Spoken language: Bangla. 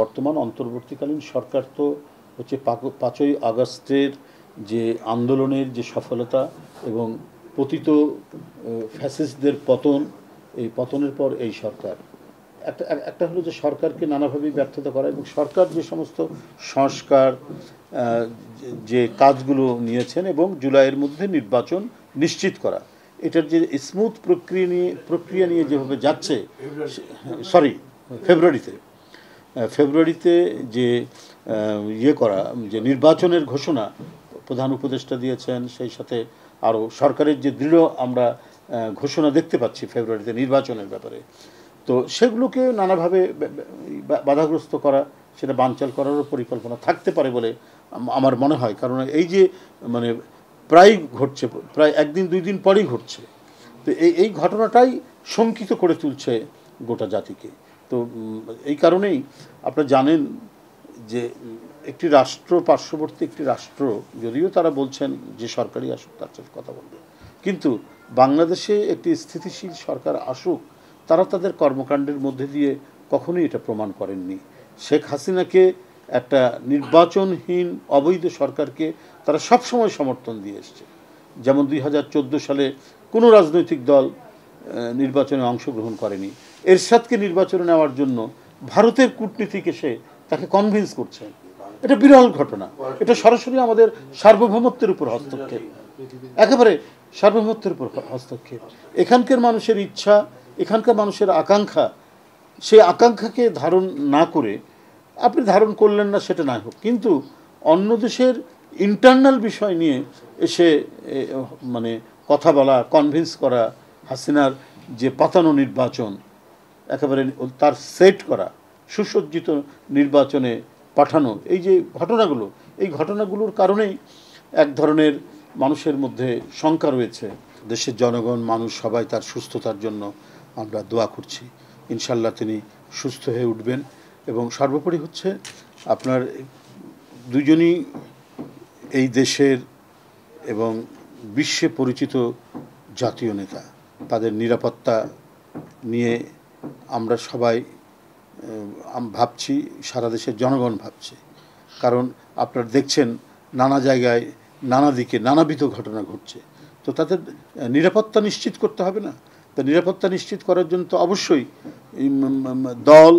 বর্তমান অন্তর্বর্তীকালীন সরকার তো হচ্ছে 5ই আগস্টের যে আন্দোলনের যে সফলতা এবং পতিত ফ্যাসিস্টদের পতন, এই পতনের পর এই সরকার একটা হলো যে সরকারকে নানাভাবেই ব্যর্থতা করা এবং সরকার যে সমস্ত সংস্কার যে কাজগুলো নিয়েছেন এবং জুলাইয়ের মধ্যে নির্বাচন নিশ্চিত করা, এটার যে স্মুথ প্রক্রিয়া নিয়ে যেভাবে যাচ্ছে, ফেব্রুয়ারিতে যে করা যে নির্বাচনের ঘোষণা প্রধান উপদেষ্টা দিয়েছেন, সেই সাথে আরও সরকারের যে দৃঢ় আমরা ঘোষণা দেখতে পাচ্ছি ফেব্রুয়ারিতে নির্বাচনের ব্যাপারে, তো সেগুলোকে নানাভাবে বাধাগ্রস্ত করা, সেটা বানচাল করারও পরিকল্পনা থাকতে পারে বলে আমার মনে হয়। কারণ এই যে মানে প্রায় ঘটছে, প্রায় একদিন দুই দিন পরেই ঘটছে, তো এই ঘটনাটাই শঙ্কিত করে তুলছে গোটা জাতিকে। তো এই কারণেই আপনারা জানেন যে একটি রাষ্ট্র, পার্শ্ববর্তী একটি রাষ্ট্র, যদিও তারা বলছেন যে সরকারি আসুক তার সাথে কথা বলবে, কিন্তু বাংলাদেশে একটি স্থিতিশীল সরকার আসুক, তারা তাদের কর্মকাণ্ডের মধ্যে দিয়ে কখনোই এটা প্রমাণ করেননি। শেখ হাসিনাকে একটা নির্বাচনহীন অবৈধ সরকারকে তারা সবসময় সমর্থন দিয়ে এসছে। যেমন 2014 সালে কোনো রাজনৈতিক দল নির্বাচনে অংশগ্রহণ করেনি। এরশাদকে নির্বাচনে নেওয়ার জন্য ভারতের কূটনীতিক এসে তাকে কনভিন্স করছে। এটা বিরল ঘটনা। এটা সরাসরি আমাদের সার্বভৌমত্বের উপর হস্তক্ষেপ, একেবারে সার্বভৌমত্বের উপর হস্তক্ষেপ। এখানকার মানুষের ইচ্ছা, এখানকার মানুষের আকাঙ্ক্ষা, সেই আকাঙ্ক্ষাকে ধারণ না করে, আপনি ধারণ করলেন না সেটা না হোক, কিন্তু অন্য দেশের ইন্টারনাল বিষয় নিয়ে এসে মানে কথা বলা, কনভিন্স করা, হাসিনার যে পাতানো নির্বাচন একেবারে তার সেট করা, সুসজ্জিত নির্বাচনে পাঠানো, এই যে ঘটনাগুলো, এই ঘটনাগুলোর কারণেই এক ধরনের মানুষের মধ্যে শঙ্কা রয়েছে। দেশের জনগণ, মানুষ সবাই তার সুস্থতার জন্য আমরা দোয়া করছি। ইনশাল্লাহ তিনি সুস্থ হয়ে উঠবেন। এবং সর্বোপরি হচ্ছে আপনার দুজনই এই দেশের এবং বিশ্বে পরিচিত জাতীয় নেতা। তাদের নিরাপত্তা নিয়ে আমরা সবাই ভাবছি, সারা দেশের জনগণ ভাবছে। কারণ আপনারা দেখছেন নানা জায়গায়, নানা দিকে নানাবিধ ঘটনা ঘটছে, তো তাদের নিরাপত্তা নিশ্চিত করতে হবে না? তা নিরাপত্তা নিশ্চিত করার জন্য তো অবশ্যই দল